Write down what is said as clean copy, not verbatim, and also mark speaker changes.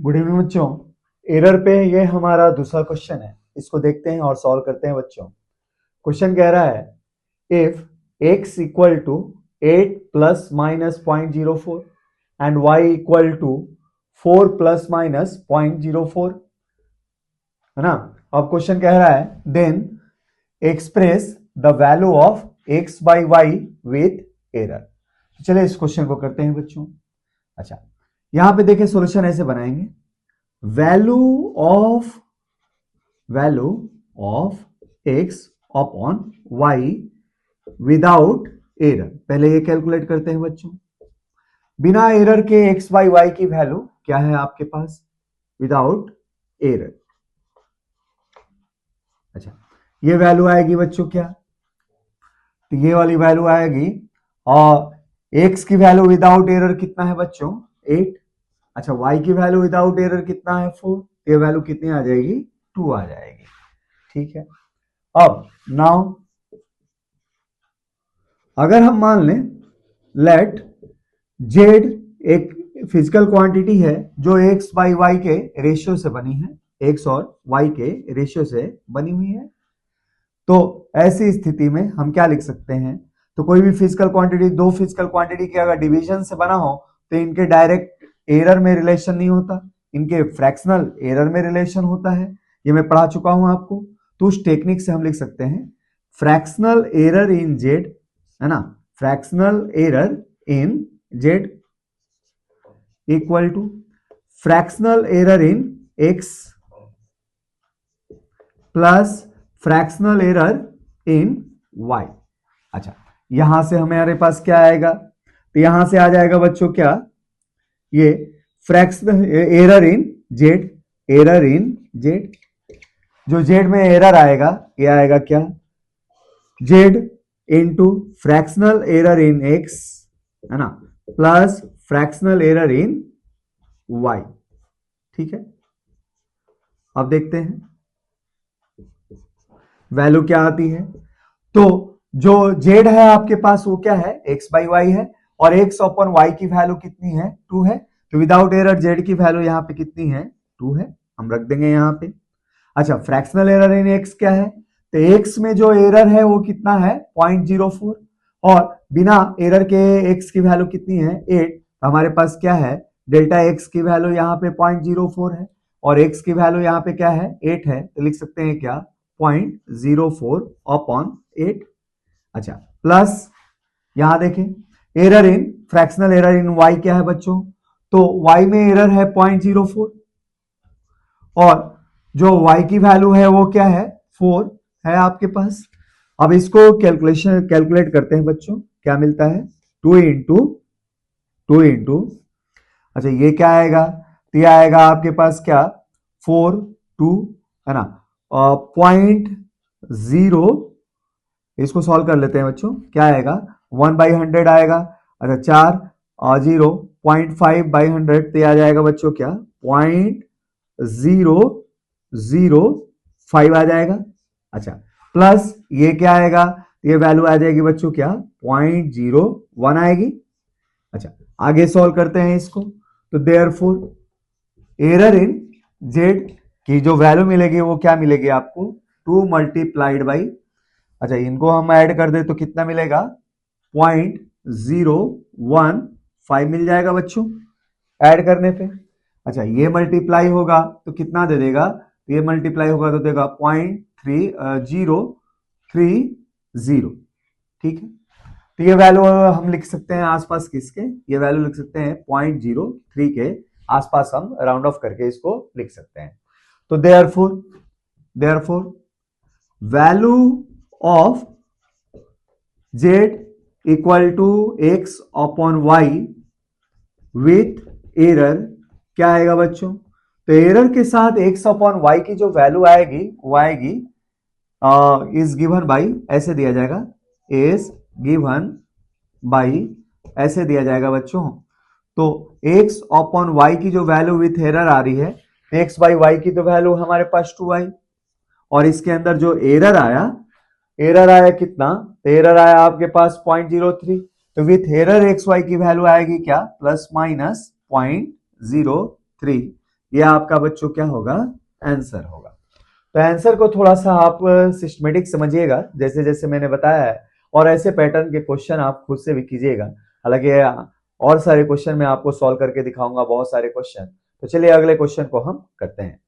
Speaker 1: Good evening बच्चों। Error पे ये हमारा दूसरा क्वेश्चन है, इसको देखते हैं और सॉल्व करते हैं बच्चों। क्वेश्चन कह रहा है if x equal to 8 plus minus 0.04 and y equal to 4 plus minus 0.04 है ना। अब क्वेश्चन कह रहा है then express the value of x by y with error. चलिए इस क्वेश्चन को करते हैं बच्चों। अच्छा, यहां पे देखिए सॉल्यूशन ऐसे बनाएंगे, value of x upon y without error. पहले ये कैलकुलेट करते हैं बच्चों। बिना एरर के x बाई वाई की वैल्यू क्या है आपके पास, विदाउट एरर। अच्छा, ये वैल्यू आएगी बच्चों क्या, तो ये वाली वैल्यू आएगी और x की वैल्यू विदाउट एरर कितना है बच्चों, 8। अच्छा, y की वैल्यू विदाउट एरर कितना है, 4। ये वैल्यू कितनी आ जाएगी, 2 आ जाएगी। ठीक है, अब नाउ अगर हम मान लें लेट z एक फिजिकल क्वांटिटी है जो x बाई वाई के रेशियो से बनी है, x और y के रेशियो से बनी हुई है, तो ऐसी स्थिति में हम क्या लिख सकते हैं, तो कोई भी फिजिकल क्वांटिटी, दो फिजिकल क्वांटिटी के अगर डिवीजन से बना हो तो इनके डायरेक्ट एरर में रिलेशन नहीं होता, इनके फ्रैक्शनल एरर में रिलेशन होता है। ये मैं पढ़ा चुका हूं आपको। तो उस टेक्निक से हम लिख सकते हैं फ्रैक्शनल एरर इन जेड, है ना, fractional error in z equal to fractional error in x plus fractional error in y. अच्छा, यहां से हमारे पास क्या आएगा, तो यहां से आ जाएगा बच्चों क्या, ये fractional error in Z, error in Z, जो जेड में एरर आएगा ये आएगा क्या, Z into fractional error in X, है ना, plus fractional error in Y. ठीक है, अब देखते हैं वैल्यू क्या आती है। तो जो जेड है आपके पास वो क्या है, एक्स बाई वाई है, और एक्स अपॉन वाई की वैल्यू कितनी है, 2 है। तो विदाउट एरर जेड की वैल्यू यहां पे कितनी है, 2 है, हम रख देंगे यहां पे। अच्छा, फ्रैक्शनल एरर इन एक्स क्या है, तो एक्स में जो एरर है वो कितना है, 0.04, और बिना एरर के एक्स की वैल्यू कितनी है, 8। हमारे पास क्या है, डेल्टा एक्स की वैल्यू यहाँ पे 0.04 है और एक्स की वैल्यू यहाँ पे क्या है, 8 है, तो लिख सकते हैं क्या, 0.04 अपॉन 8। अच्छा, प्लस यहां देखें error in, fractional error in y क्या है बच्चों, तो वाई में एरर है 0.04 और जो y की वैल्यू है वो क्या है, 4 है आपके पास। अब इसको कैलकुलेट करते हैं बच्चों, क्या मिलता है, 2 इंटू, अच्छा ये क्या आएगा, तो ये आएगा आपके पास क्या, 4 2, है ना, 0.0, इसको सॉल्व कर लेते हैं बच्चों, क्या आएगा, 1/100 आएगा। अच्छा, 4 और 0, 0.5/100, तो आ जाएगा बच्चों क्या, 0.005 आ जाएगा। अच्छा, प्लस ये क्या आएगा, ये वैल्यू आ जाएगी बच्चों क्या, 0.01 आएगी। अच्छा, आगे सॉल्व करते हैं इसको, तो देयरफॉर एरर इन जेड की जो वैल्यू मिलेगी वो क्या मिलेगी आपको, 2 मल्टीप्लाइड बाई, अच्छा इनको हम ऐड कर दे तो कितना मिलेगा, 0.015 मिल जाएगा बच्चों ऐड करने पे। अच्छा, ये मल्टीप्लाई होगा तो कितना दे देगा, तो ये मल्टीप्लाई होगा तो देगा 0.3030। ठीक है, तो ये वैल्यू हम लिख सकते हैं आसपास किसके, ये वैल्यू लिख सकते हैं 0.03 के आसपास, हम राउंड ऑफ करके इसको लिख सकते हैं। तो therefore value of z equal to x upon y with error क्या आएगा बच्चों, तो एरर के साथ एक्स अपॉन वाई की जो वैल्यू आएगी वो आएगी इज गिवन बाई, ऐसे दिया जाएगा, इज गिवन बाई, ऐसे दिया जाएगा बच्चों। तो एक्स अपॉन वाई की जो वैल्यू विथ एरर आ रही है, एक्स बाई वाई की तो वैल्यू हमारे पास 2 आई, और इसके अंदर जो एरर आया कितना, तो एरर आया आपके पास 0.03, तो विथ एरर एक्स वाई की वैल्यू आएगी क्या, प्लस माइनस 0.03, ये आपका बच्चों क्या होगा, आंसर होगा। तो आंसर को थोड़ा सा आप सिस्टमेटिक समझिएगा जैसे जैसे मैंने बताया है, और ऐसे पैटर्न के क्वेश्चन आप खुद से भी कीजिएगा। हालांकि और सारे क्वेश्चन मैं आपको सॉल्व करके दिखाऊंगा, बहुत सारे क्वेश्चन। तो चलिए अगले क्वेश्चन को हम करते हैं।